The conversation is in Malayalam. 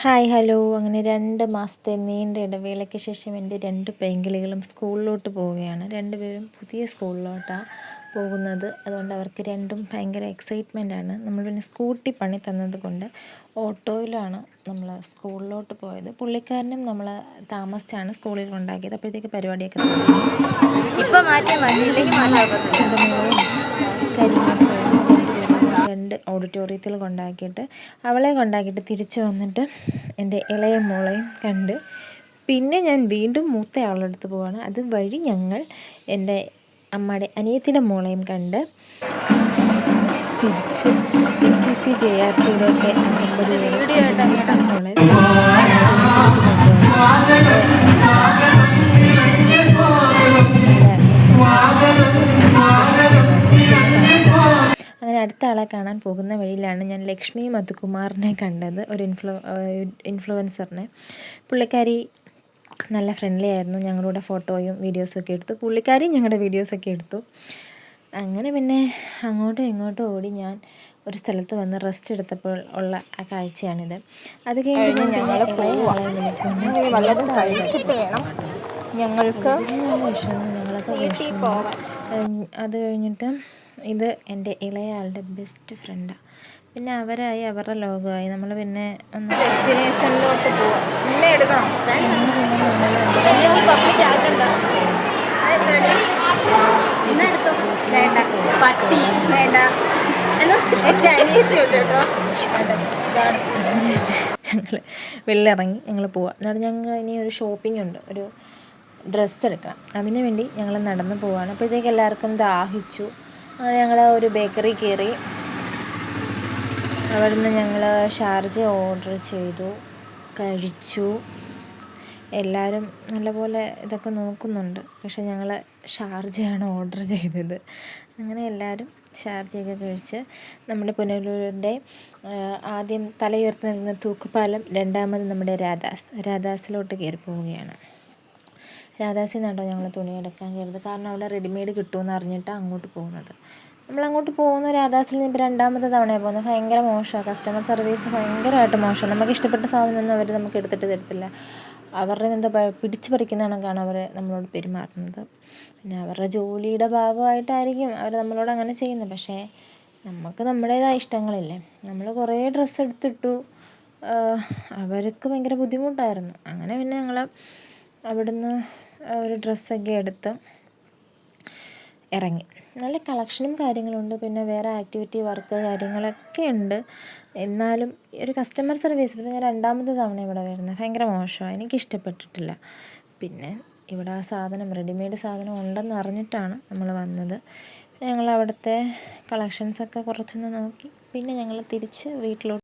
Hi hello. അങ്ങനെ 2 മാസത്തെ നീണ്ട ഇടവേളയ്ക്ക് ശേഷം എൻ്റെ 2 പെൺകിളികളും സ്കൂളിലോട്ട് പോവുകയാണ്. രണ്ടുപേരും പുതിയ സ്കൂളിലോട്ടാണ് പോകുന്നത്. അതുകൊണ്ട് അവർക്ക് രണ്ടും ഭയങ്കര എക്സൈറ്റ്മെൻറ്റാണ്. നമ്മൾ പിന്നെ സ്കൂട്ടി പണി തന്നത് കൊണ്ട് ഓട്ടോയിലാണ് നമ്മൾ സ്കൂളിലോട്ട് പോയത്. പുള്ളിക്കാരനും നമ്മൾ താമസിച്ചാണ് സ്കൂളിൽ കൊണ്ടാക്കിയത്. അപ്പോഴത്തേക്ക് പരിപാടിയൊക്കെ ഇപ്പം മാറ്റിയാൽ മതി, ഇല്ലെങ്കിൽ കാര്യങ്ങളൊക്കെ കഴിഞ്ഞ് 2 ഓഡിറ്റോറിയത്തിൽ കൊണ്ടാക്കിയിട്ട് അവളെ കൊണ്ടാക്കിയിട്ട് തിരിച്ച് വന്നിട്ട് എൻ്റെ ഇളയ മോളെയും കണ്ട് പിന്നെ ഞാൻ വീണ്ടും മൂത്ത ആളുടെ അടുത്ത് പോവാണ്. അതുവഴി ഞങ്ങൾ എൻ്റെ അമ്മയുടെ അനിയത്തിയുടെ മോളെയും കണ്ട് തിരിച്ച് NCC JRCയിലേക്ക് മോളെ അങ്ങനെ അടുത്ത ആളെ കാണാൻ പോകുന്ന വഴിയിലാണ് ഞാൻ ലക്ഷ്മി മധുകുമാറിനെ കണ്ടത്, ഒരു ഇൻഫ്ലുവൻസറിനെ. പുള്ളിക്കാരി നല്ല ഫ്രണ്ട്ലി ആയിരുന്നു. ഞങ്ങളുടെ ഫോട്ടോയും വീഡിയോസൊക്കെ എടുത്തു. പുള്ളിക്കാരി ഞങ്ങളുടെ വീഡിയോസൊക്കെ എടുത്തു. അങ്ങനെ പിന്നെ അങ്ങോട്ടും ഇങ്ങോട്ടും ഓടി ഞാൻ ഒരു സ്ഥലത്ത് വന്ന് റെസ്റ്റ് എടുത്തപ്പോൾ ഉള്ള ആ കാഴ്ചയാണിത്. അത് കഴിഞ്ഞ് ഞങ്ങളെ വിളിച്ചുകൊണ്ട് വല്ലതും കഴിച്ചിട്ട് വേണം ഞങ്ങൾക്ക് ഞങ്ങളൊക്കെ വിഷമു. അത് കഴിഞ്ഞിട്ട് ഇത് എൻ്റെ ഇളയാളുടെ ബെസ്റ്റ് ഫ്രണ്ടാണ്. പിന്നെ അവരായി അവരുടെ ലോകമായി. നമ്മൾ പിന്നെ ഒന്ന് ഡെസ്റ്റിനേഷനിലോട്ട് പോവാം. നിന്നെ എടുക്കണം. വേണ്ട പട്ടി വേണ്ട എൻ്റെ അനിയത്തി ഉണ്ട് കേട്ടോ. അങ്ങനെ ഞങ്ങൾ വെളിയിലിറങ്ങി ഞങ്ങൾ പോവാം. എന്നിട്ട് ഞങ്ങൾ ഇനി ഒരു ഷോപ്പിംഗ് ഉണ്ട്, ഒരു ഡ്രസ്സ് എടുക്കണം. അതിന് വേണ്ടി ഞങ്ങൾ നടന്ന് പോവാണ്. അപ്പോഴത്തേക്ക് എല്ലാവർക്കും ദാഹിച്ചു. അങ്ങനെ ഞങ്ങൾ ഒരു ബേക്കറി കയറി. അവിടുന്ന് ഞങ്ങൾ ഷാർജ ഓർഡർ ചെയ്തു, കഴിച്ചു. എല്ലാവരും നല്ലപോലെ ഇതൊക്കെ നോക്കുന്നുണ്ട്. പക്ഷെ ഞങ്ങൾ ഷാർജയാണ് ഓർഡർ ചെയ്തത്. അങ്ങനെ എല്ലാവരും ഷാർജയൊക്കെ കഴിച്ച് നമ്മുടെ പുനലൂരിൻ്റെ ആദ്യം തലയുയർത്തി നിൽക്കുന്ന തൂക്കുപാലം, രണ്ടാമത് നമ്മുടെ രാധാസിലോട്ട് കയറി പോവുകയാണ്. രാധാസിൽ നിന്നാട്ടോ ഞങ്ങൾ തുണി എടുക്കാൻ കയറുന്നത്. കാരണം അവിടെ റെഡിമെയ്ഡ് കിട്ടുമെന്ന് അറിഞ്ഞിട്ടാണ് അങ്ങോട്ട് പോകുന്നത്. നമ്മളങ്ങോട്ട് പോകുന്ന രാധാസിൽ നിന്ന് ഇപ്പോൾ 2ാമത്തെ തവണയാണ് പോകുന്നത്. ഭയങ്കര മോശമാണ്, കസ്റ്റമർ സർവീസ് ഭയങ്കരമായിട്ട് മോശമാണ്. നമുക്ക് ഇഷ്ടപ്പെട്ട സാധനമൊന്നും അവർ നമുക്ക് എടുത്തിട്ട് തരത്തില്ല. അവരുടെ എന്തോ പിടിച്ച് പറിക്കുന്ന കണക്കാണ് അവർ നമ്മളോട് പെരുമാറുന്നത്. പിന്നെ അവരുടെ ജോലിയുടെ ഭാഗമായിട്ടായിരിക്കും അവർ നമ്മളോട് അങ്ങനെ ചെയ്യുന്നത്. പക്ഷേ നമുക്ക് നമ്മുടേതായ ഇഷ്ടങ്ങളില്ലേ. നമ്മൾ കുറേ ഡ്രസ്സ് എടുത്തിട്ടു. അവർക്ക് ഭയങ്കര ബുദ്ധിമുട്ടായിരുന്നു. അങ്ങനെ പിന്നെ ഞങ്ങൾ അവിടുന്ന് ഒരു ഡ്രസ്സൊക്കെ എടുത്ത് ഇറങ്ങി. നല്ല കളക്ഷനും കാര്യങ്ങളുണ്ട്. പിന്നെ വേറെ ആക്ടിവിറ്റി വർക്ക് കാര്യങ്ങളൊക്കെ ഉണ്ട്. എന്നാലും ഒരു കസ്റ്റമർ സർവീസ് ഇപ്പോൾ ഞാൻ 2ാമത്തെ തവണ ഇവിടെ വരുന്നത്. ഭയങ്കര മോശമാണ്, എനിക്കിഷ്ടപ്പെട്ടിട്ടില്ല. പിന്നെ ഇവിടെ ആ സാധനം റെഡിമെയ്ഡ് സാധനം ഉണ്ടെന്ന് അറിഞ്ഞിട്ടാണ് നമ്മൾ വന്നത്. ഞങ്ങൾ അവിടുത്തെ കളക്ഷൻസൊക്കെ കുറച്ചൊന്ന് നോക്കി പിന്നെ ഞങ്ങൾ തിരിച്ച് വീട്ടിലോട്ട്